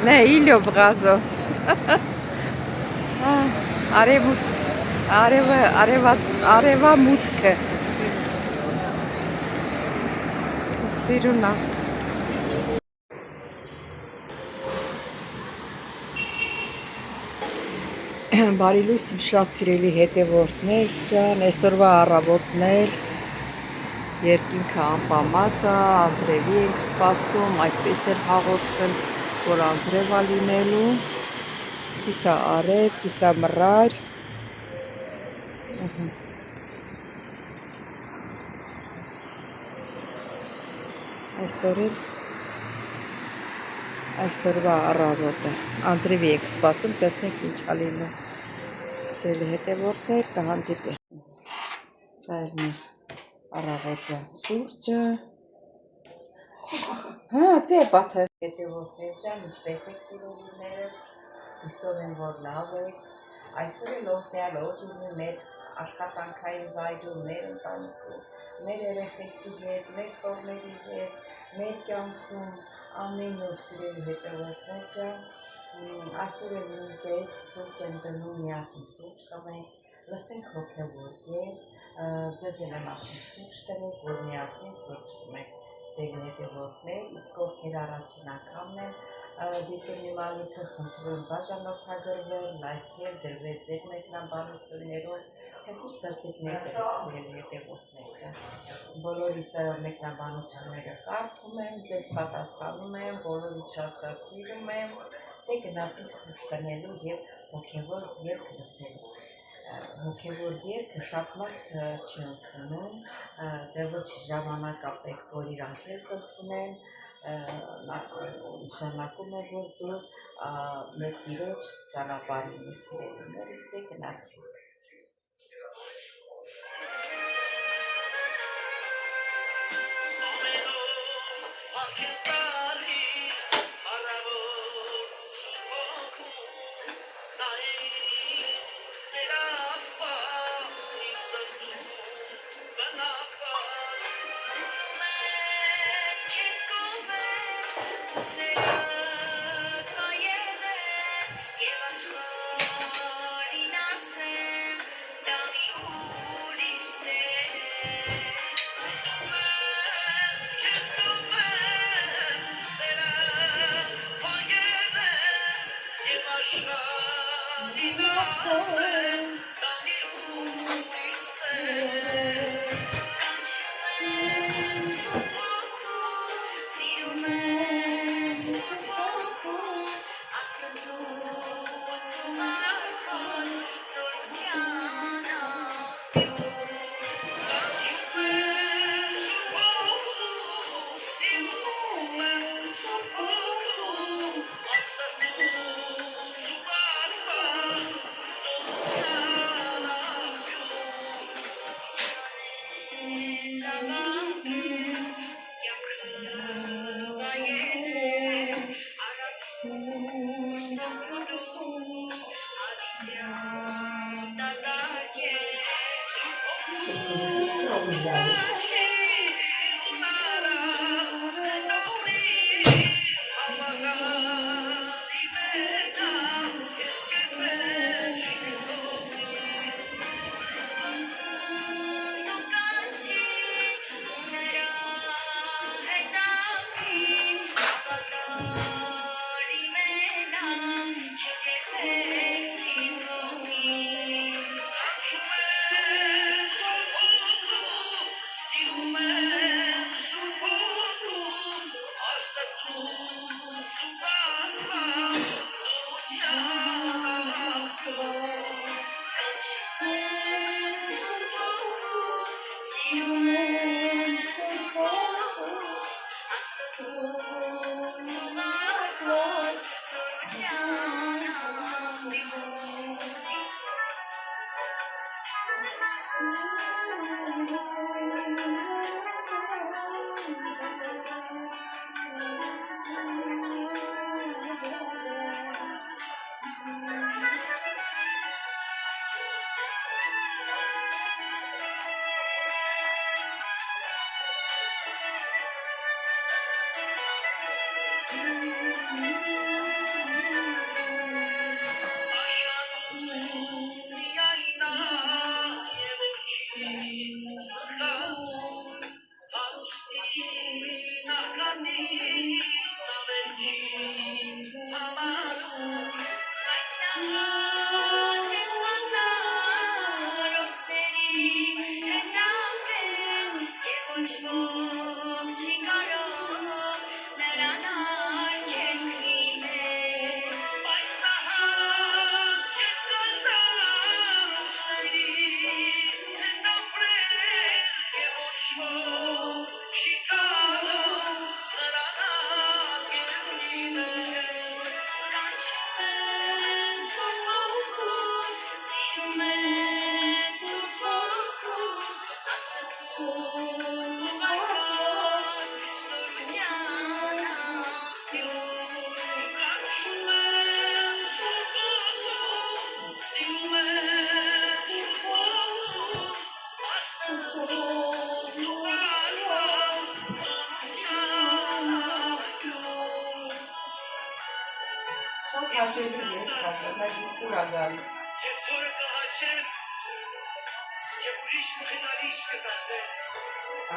Ne, ήλιο βγάζω. Արևա մուտքը։ Սիրունա։ Բարի լույս իմ շատ սիրելի հետևորդներ ջան, այսօրվա առավոտներ երկինքը անպամած է, անձրևի ենք սպասում, այդպես էր հաղորդել, որ անձրև է լինելու, կիսա արև, կիսա մռայլ, այսօրվա առավոտը անձրևի ենք սպասում, տեսնենք ինչ է լինում, սիրելի հետևորդներ, կհանդիպենք, սա էր մեր առավոտյան սուրճը, դե բաթը հետևորդներ ջան, ինչպես եք սիրելիներս, հուսով եմ, որ լավ եք, այսօր էլ օրհնյալ օր լինի մեր աշխատանքային վայրում, մեր ընտանիքում, մեր երեխեքի հետ, մեր թողների հետ, մեր կյանքում, ամեն օր սիրելի հետևորդներ ջան, այսօր էլ նույնպես սուրճ եմ դնում, միասին սուրճ խմենք, լսենք հոգևոր երգ, ձեզ էլ եմ ասում սուրճ տնեք, որ միասին սուրճ խմենք, սիրելի հետևորդներ, իսկ ովքեր առաջին անգամն են դիտում իմ ալիքը, խնդրում եմ բաժանորդագրվել, լայքել, դրվել ձեր մեկնաբանություններով, թեկուզ սրտիկներ դրեք սիրելի հետևորդներ ջան, բոլորիդ մեկնաբանությունները կարդում եմ, ձեզ պատասխանում եմ, բոլորիդ շատ սիրում եմ, դե գնացինք սուրճ տնելու և հոգևոր երգ լսելու։ Հոգևոր երգը շատ մարդ չի ընդունում, դե ոչ ժամանակ ապեք, որ իրանք էլ կընդունեն, նշանակում է, որ դու մեր Տիրոջ ճանապարհին ես սիրելիներս, դե գնացինք։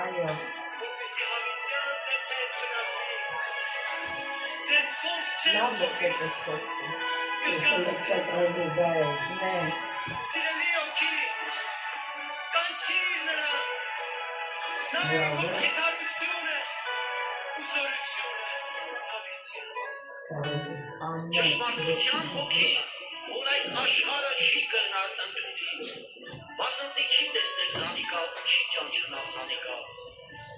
Այո, լավ է դες խոսքում։ Նե, Ճշմարտության հոգին, որ այս աշխարհը չի կրնար ընդունի, մասնձի չի տեսնել Սանիկա ու չի ճանչնալ Սանիկա,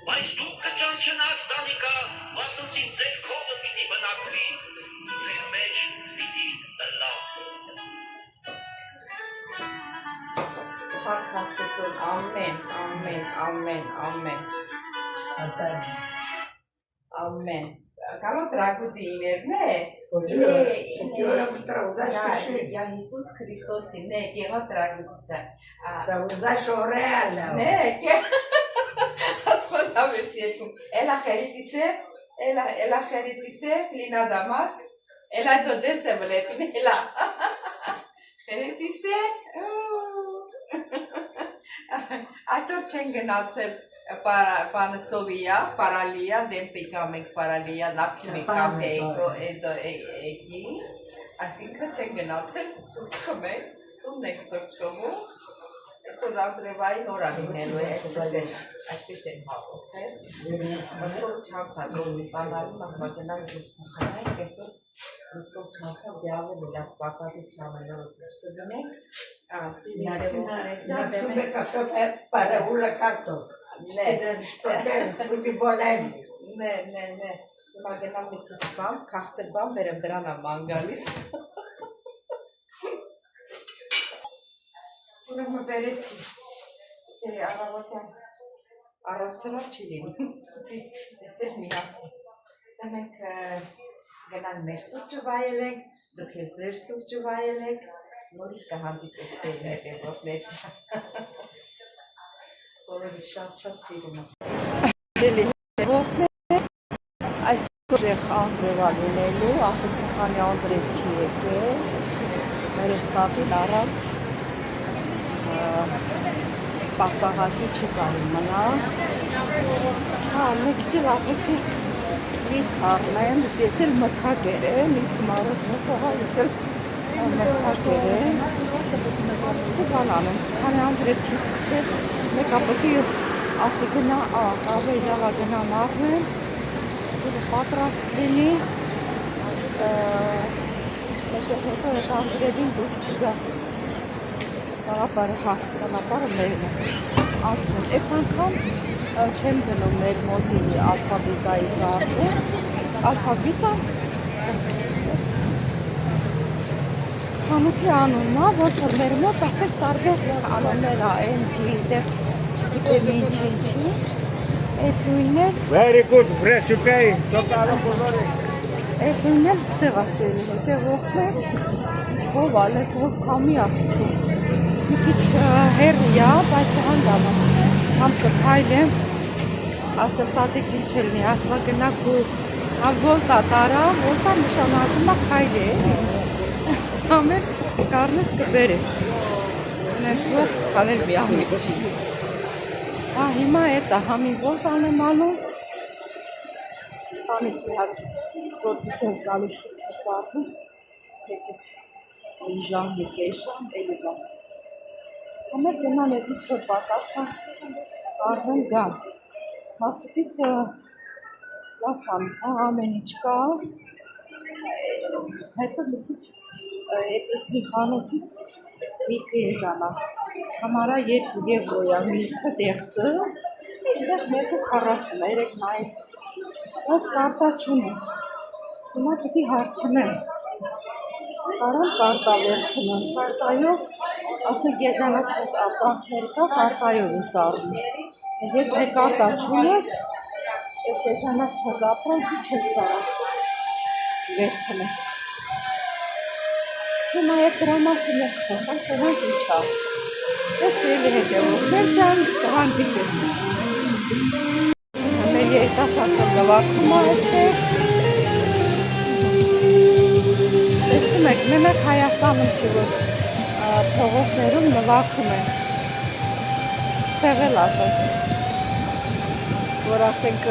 բայց դուք կճանչնաք Սանիկա, մասնձի ձեր քովը պիտի բնակվի, ձեր մեջ պիտի լա։ Փառք Աստծուն, ամեն, ամեն, ամեն, ամեն, ամեն։ Καλό τραγούδι είναι, ναι. Τι ώρα που τραγουδάς και εσύ. Για Ιησούς Χριστός είναι και εγώ τραγούδισα. Τραγουδάς ωραία, λέω. Ναι, και ασχολάμαι εσύ. Έλα χαιρέτησε, έλα χαιρέτησε, Λινάδα μας. Έλα εδώ δεν σε βλέπει, έλα. Χαιρέτησε. Այսօր չեն գնացել Պանցովիա, Պարալիա, դեմպիկա մենք Պարալիա, նապի մենք կապեյկո էգի, այսինքն չեն գնացել սուրճ խմել, տունն եք սուրճ խմում, այսօր անձրևային օր լինելու է, այդպես են հաղորդել, մտքով չանցակով մի պանալում ասմագենալ դուրսը խնայք, այսօր մտքով չանցավ դյավել լավ պապատիր չամելով դուրսը գնենք, Να πιούμε καφέ παρεούλα κάτω. Στο τέλος που τη βολεύει. Ναι, ναι, ναι. Հիմա գնամ մի քիչ բան, քաղցր բան բերեմ դրան ամ գալիս։ Ուրեմն բերեցի։ Դե առավոտյան առասրա չի լինի։ Տեսեք միասին։ Դա մենք գնանք մեր սուրճը վայելենք, դուք էլ ձեր սուրճը վայելեք։ Նորից կհանդիպեք սերն հետևորդներ բոլորի շատ սիրում այսօր եղ անձրևա լինելու, ասեցի քանի անձրև չի եկել, մեր ստատին առած պաղպաղակի չի կարի մնա, մեկ ճիլ ասեցի մի թարնեմ, ես էլ մթագեր եմ, ինքը մարդ մոկողա, ես էլ մրկակեր է, սվան անեմ, քանի անձրև չի սկսել, մեկ ապոտի ասի գնա, կավեր լավա գնա մարմեն, պատրաստ լինի, մեկ հետո ետ անձրևին դուր չգա, ճանապարհը մերն է, անցնում, այս անգամ չեմ գնում մեր մոտի ալֆաբետայի ծաղկում, ալֆաբետը Համութի անունն է, ոնց որ մեր մոտ ասեք տարբեր անուններ է, NG, դեղ չգիտեմ ինչ, այդ նույններ Very good, fresh to pay, տոտալը բոլորի այդ նույններ ստեղ ասելի, հետև ողներ չով ալ, այդ որ կամի աղջում մի քիչ հեռու է, բայց հանդամ համ կքայլեմ, ասել տատիկ ինչ էլ նի, ասվա գնակ ու համ վոլտա տարա, վոլտա նշանակում է քայլ է Ամեն կարնես կբերես, նենց որ խանել մի ամիք չի։ Հիմա էտա համին ոլտ անեմ անում, ամից մի հատ որպես էլ կալի շուտ չսարդում, թեկուս ժան եկեշան, էլի բան։ Համեր գնան էտ ինչ որ պակասա, արվեն գան, Մասուտիս լավ խանութ, ամեն ինչ կա։ Հետո լսիչ այդպես մի խանութից միրգը եժանա։ Համարա 2 եվրոյա միրգը դեղցը, այստեղ 1.43 նայեց։ Բայց կարտա չունի։ Հիմա պիտի հարցնեմ։ Կարամ կարտա վերցնեմ, կարտայով, ասենք եժանացված ապրանքներ կա, կարտայով ես առնում։ Եթե կարտա չունես, այդ եժանացված ապրանքի չես կարող վերցնես։ Հիմա այդ դրա մասին ենք խոսում, տղանք ինչ ասում։ Ես էլի հետևողներ ջան, տղանք դիտես։ Մեր երիտասարդը նվագում է այստեղ։ Տեսնում եք, մենակ Հայաստանում չի, որ փողոցներում նվագում են։ Ստեղ էլ ասած, որ ասենք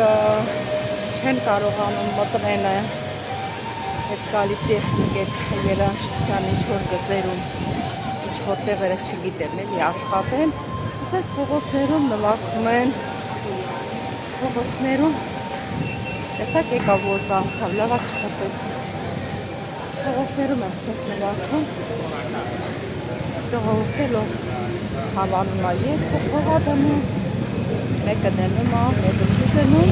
չեն կարողանում մտնեն այդ կալի տեխնիկ, այդ երաժշտության ինչ-որ գծերում, ինչ-որ տեղերը չգիտեմ, էլի աշխատեն, ասենք փողոցներում նվագում են, փողոցներում, տեսակ եկավ որ ծանցավ, լավակ չխոտեցից, փողոցներում եմ սես նվագում, ժողովուրդելով հավանում է երգը, փողա դնում, մեկը դնում է, մեկը չի դնում,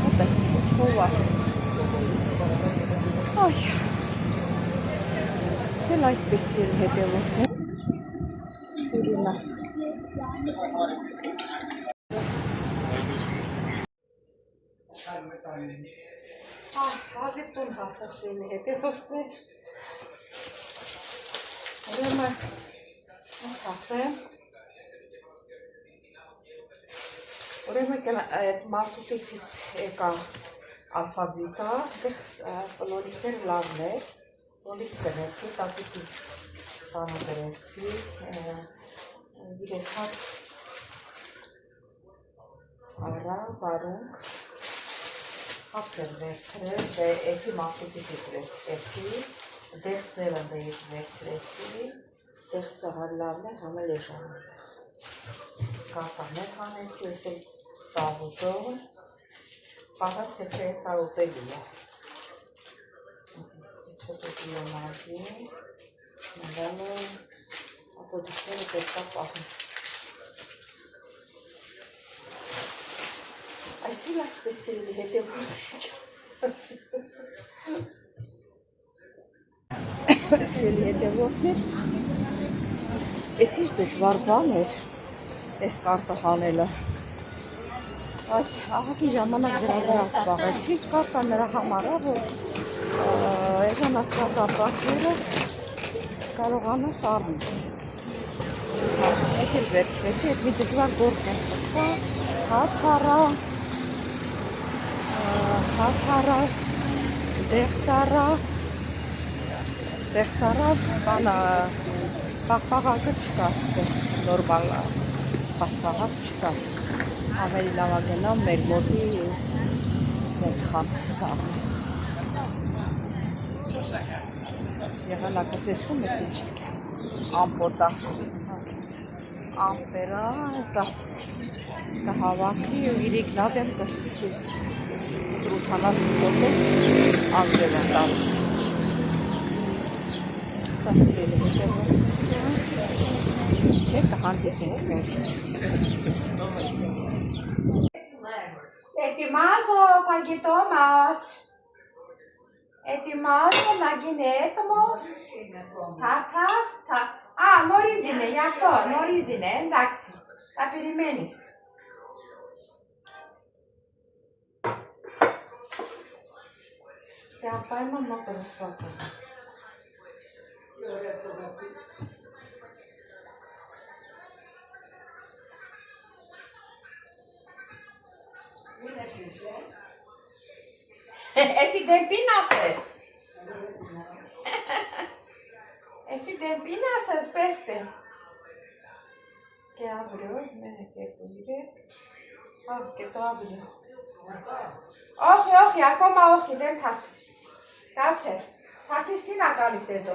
հոտեց, չով է։ Այ, ձել այդպես սիրում հետևոցներ, սիրում է։ Հազիվ տուն հասասին հետևորդներ, ուրեմն, ինչ հասեմ, ուրեմն Մասուտիսից եկա ալֆաբետա, դեղ պլորիկներ լավն էր, պլորիկ դրեցի, տատիկի տանը դրեցի, իրեքար արա, վարունք, հացեր վերցրել, էթի Մասուտիսից վերցրեցի, դեղցները դեից վերցրեցի, դեղցը լավն էր, համել էժանն էր, կարտաներ հանեցի, ես էլ տաղուտով, Պահատ թե չէ ես աղուտելի է, չոտոտի է մազին, նվալում, ապոդիքները պետքա պահում։ Այս էլ ասպես սիրելի հետևորներ Սիրելի հետևորներ, ես ինչ դժվար բան էր, ես կարտը հանելը։ Այդ ահագի ժամանակ դրա վրա զբաղեցի, կարտա նրա համար է, որ էժանացված ապրանքները կարողանաս առնես։ Այդ էլ վերցրեցի, այս մի դժվար գործ եմ խփա, հաց առա, դեղց առա, բանը պաղպաղակը չկա, ստեղ նորմալ պաղպաղակ չկա։ Ավելի լավագնա մեր մոտի մեկ խանութ եղանակը տեսում եք ինչ եք, ամպոտա, ամպերա, սա կհավաքի ու իրիք լավ եմ կսպսի, տրութանաս ու կոտոս անգել են տալիս։ Տասել է հետևը, մեկ հանդիք ենք մերից։ Ετοιμάζω φαγητό μας. Ετοιμάζω να γίνει έτοιμο. Τάρτας. Α, νωρίς είναι, γι' αυτό, νωρίς είναι, εντάξει. Θα περιμένεις. Και αυτά είναι μόνο περισσότερο. Εσύ δεν πείνασες. Εσύ δεν πείνασες, πέστε. Και αύριο, ναι, και το γυρեք. Α, και το αύριο. Όχι, όχι, ακόμα όχι, δεν θα έρθεις. Κάτσε. Θα έρθεις τι να κάνεις εδώ.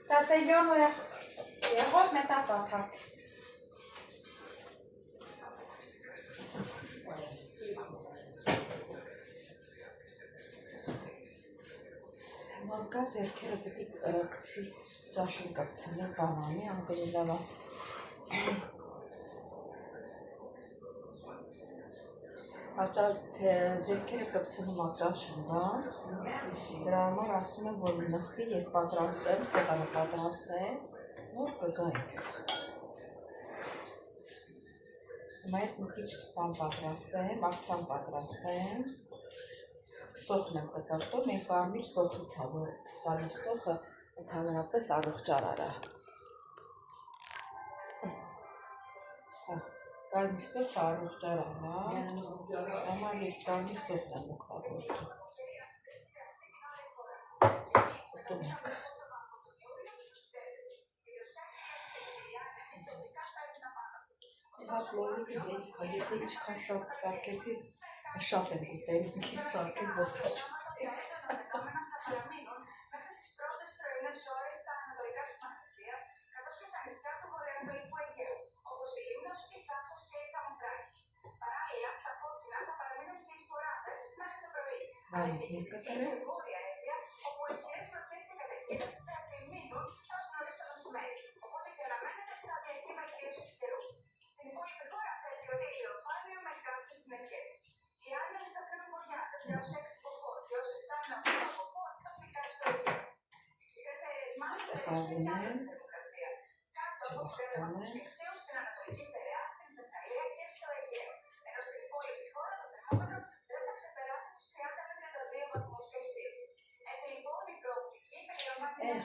Θα τελειώνω εγώ μετά θα έρθεις. կա ձերքերը պետք է գցի ճաշին կգցնի բանանի անգլի լավա ձերքերը կգցնում ճաշին բան դրա համար ասում եմ որ նստի ես պատրաստեմ սեղանը պատրաստեմ որ կգայինք հիմա ես մի քիչ բան պատրաստեմ աղցան պատրաստեմ սոխն եմ կտրտում մենք կարմիր սոխից է որ կարմիր սոխը ընդհանրապես առողջարար է կարմիր սոխը առողջարար է համար ես կարմիր սոխն եմ օգտագործում ուտում ենք Հաց լոլիկը դեպքա, եթե իչքան շատ սարքեցի, շատ եմ ուտել, մի քիչ սարքել, որ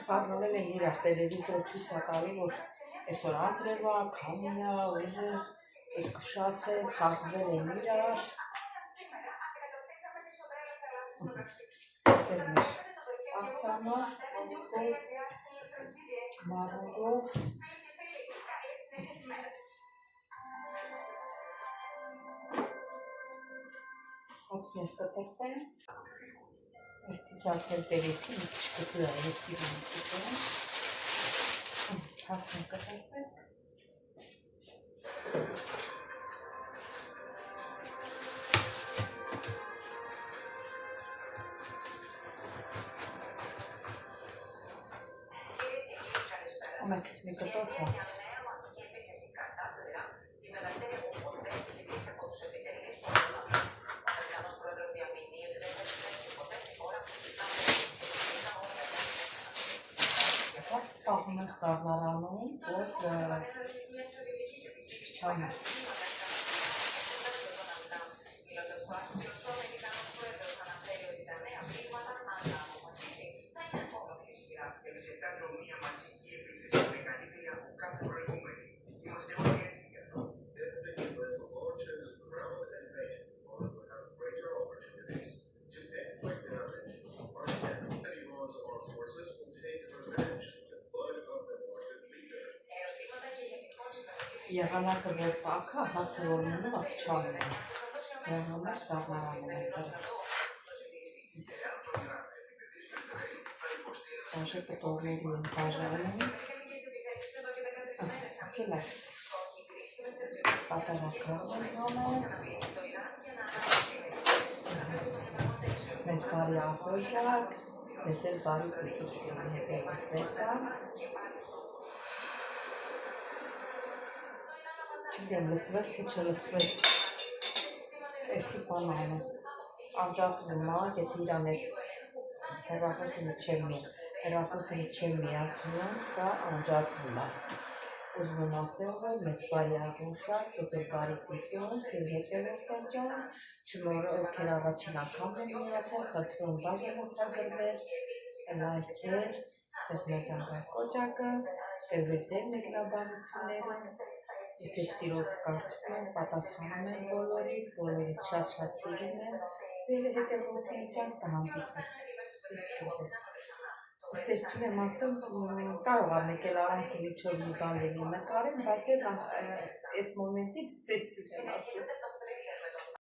խառնվել են իրար տելևիզոր ցույց է տալի, որ այսօր անձրևա, քամի է, ուժը, այս քշած է, խառնվել են իրար։ Ասել մեր աղցանը, մարուգով, հացներ կտրտեն, այդից արդեն տերեցի, մի քիչ կտուր է, ես իրան կտուր, հացներ կտրտեն, Ամեքս մի կտոր հաց։ Հաց պահում եմ սառնարանում, որ չչանա։ Եղանակը որ տաքը, հացը որ մնում է չանում է, եղանակ սառնարանում է տրը։ Բաժե կտորների են բաժանում, ասել է, պատավակավ են հոնում, մեզ բարի ախոժակ, ձեզ էլ բարի կտուցին հետևակ վերջան, չգեմ լսվես, թե չլսվես, էսի բանանը, անջատվում է, եթե իրան է հեռախոսինի չեմ միացնում, սա անջատվում է, ուզում եմ ասել, որ մեզ բարի աղուշակ, ձեզ էլ բարի տիտյոն, սին հետևող վերջան, չմոր ովքեր առաջին անգամ են միացել, խնդրում բաժեմ որդագրվել, լայքեր, սեղ մեզ անգար կոճակը, բերվել ձեր մեկնաբանությունները, Ես էլ սիրով կարդում, պատասխանում եմ բոլորից շատ սիրում եմ, սիրը հետևորդների ջան կհանդիպի, ստեսություն եմ ասում, կարող է մեկ էլ արանքին իչով մի բան լինի նկարեմ, բայց էլ այս մոմենտից ստեսություն եմ ասում։